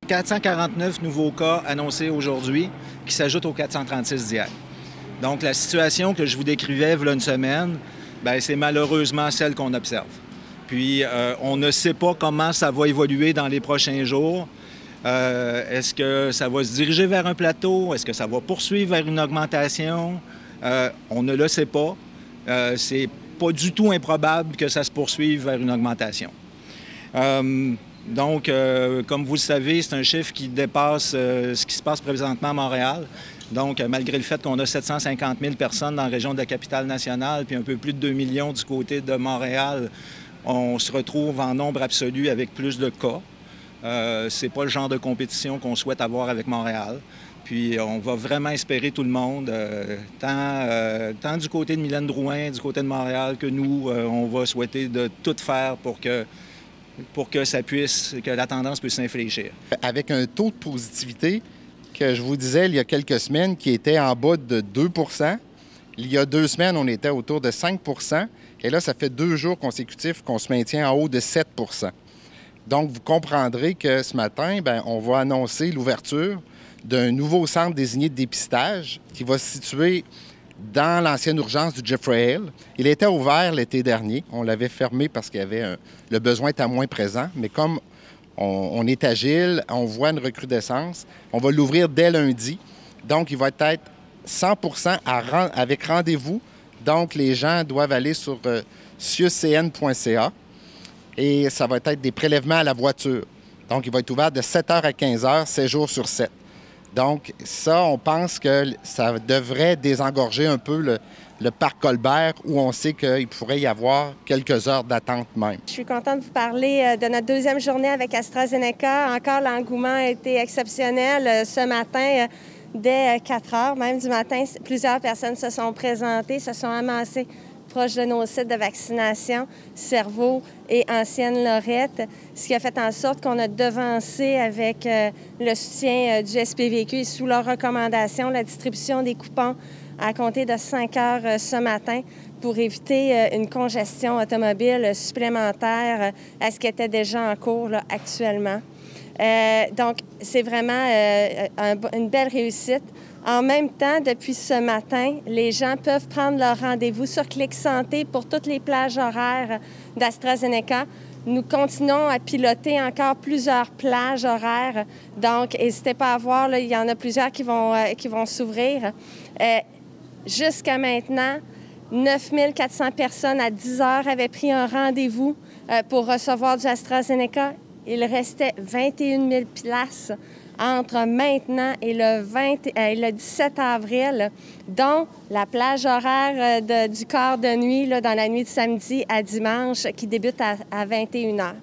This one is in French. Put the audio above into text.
449 nouveaux cas annoncés aujourd'hui qui s'ajoutent aux 436 d'hier. Donc, la situation que je vous décrivais il y a une semaine, c'est malheureusement celle qu'on observe. Puis, on ne sait pas comment ça va évoluer dans les prochains jours. Est-ce que ça va se diriger vers un plateau? Est-ce que ça va poursuivre vers une augmentation? On ne le sait pas. C'est pas du tout improbable que ça se poursuive vers une augmentation. Donc, comme vous le savez, c'est un chiffre qui dépasse ce qui se passe présentement à Montréal. Donc, malgré le fait qu'on a 750 000 personnes dans la région de la Capitale-Nationale, puis un peu plus de 2 millions du côté de Montréal, on se retrouve en nombre absolu avec plus de cas. C'est pas le genre de compétition qu'on souhaite avoir avec Montréal. Puis on va vraiment espérer tout le monde, tant du côté de Mylène Drouin, du côté de Montréal, que nous, on va souhaiter de tout faire pour que que la tendance puisse s'infléchir. Avec un taux de positivité que je vous disais il y a quelques semaines qui était en bas de 2 il y a 2 semaines, on était autour de 5 et là, ça fait 2 jours consécutifs qu'on se maintient en haut de 7 Donc, vous comprendrez que ce matin, on va annoncer l'ouverture d'un nouveau centre désigné de dépistage qui va se situer dans l'ancienne urgence du Jeffrey Hill. Il était ouvert l'été dernier. On l'avait fermé parce qu'il y avait le besoin était moins présent. Mais comme on est agile, on voit une recrudescence, on va l'ouvrir dès lundi. Donc, il va être 100 avec rendez-vous. Donc, les gens doivent aller sur siuscn.ca et ça va être des prélèvements à la voiture. Donc, il va être ouvert de 7h à 15h, 7 jours sur 7. Donc, ça, on pense que ça devrait désengorger un peu le parc Colbert où on sait qu'il pourrait y avoir quelques heures d'attente même. Je suis contente de vous parler de notre 2e journée avec AstraZeneca. Encore, l'engouement a été exceptionnel. Ce matin, dès 4 heures, même du matin, plusieurs personnes se sont présentées, se sont amassées proche de nos sites de vaccination, Cerveau et Ancienne-Lorette, ce qui a fait en sorte qu'on a devancé avec le soutien du SPVQ et sous leur recommandation la distribution des coupons à compter de 5 heures ce matin pour éviter une congestion automobile supplémentaire à ce qui était déjà en cours là, actuellement. Donc, c'est vraiment une belle réussite. En même temps, depuis ce matin, les gens peuvent prendre leur rendez-vous sur Clic Santé pour toutes les plages horaires d'AstraZeneca. Nous continuons à piloter encore plusieurs plages horaires. Donc, n'hésitez pas à voir, là, il y en a plusieurs qui vont s'ouvrir. Jusqu'à maintenant, 9 400 personnes à 10 heures avaient pris un rendez-vous pour recevoir du AstraZeneca. Il restait 21 000 places entre maintenant et le 17 avril, dont la plage horaire du quart de nuit, là, dans la nuit de samedi à dimanche, qui débute à 21 h.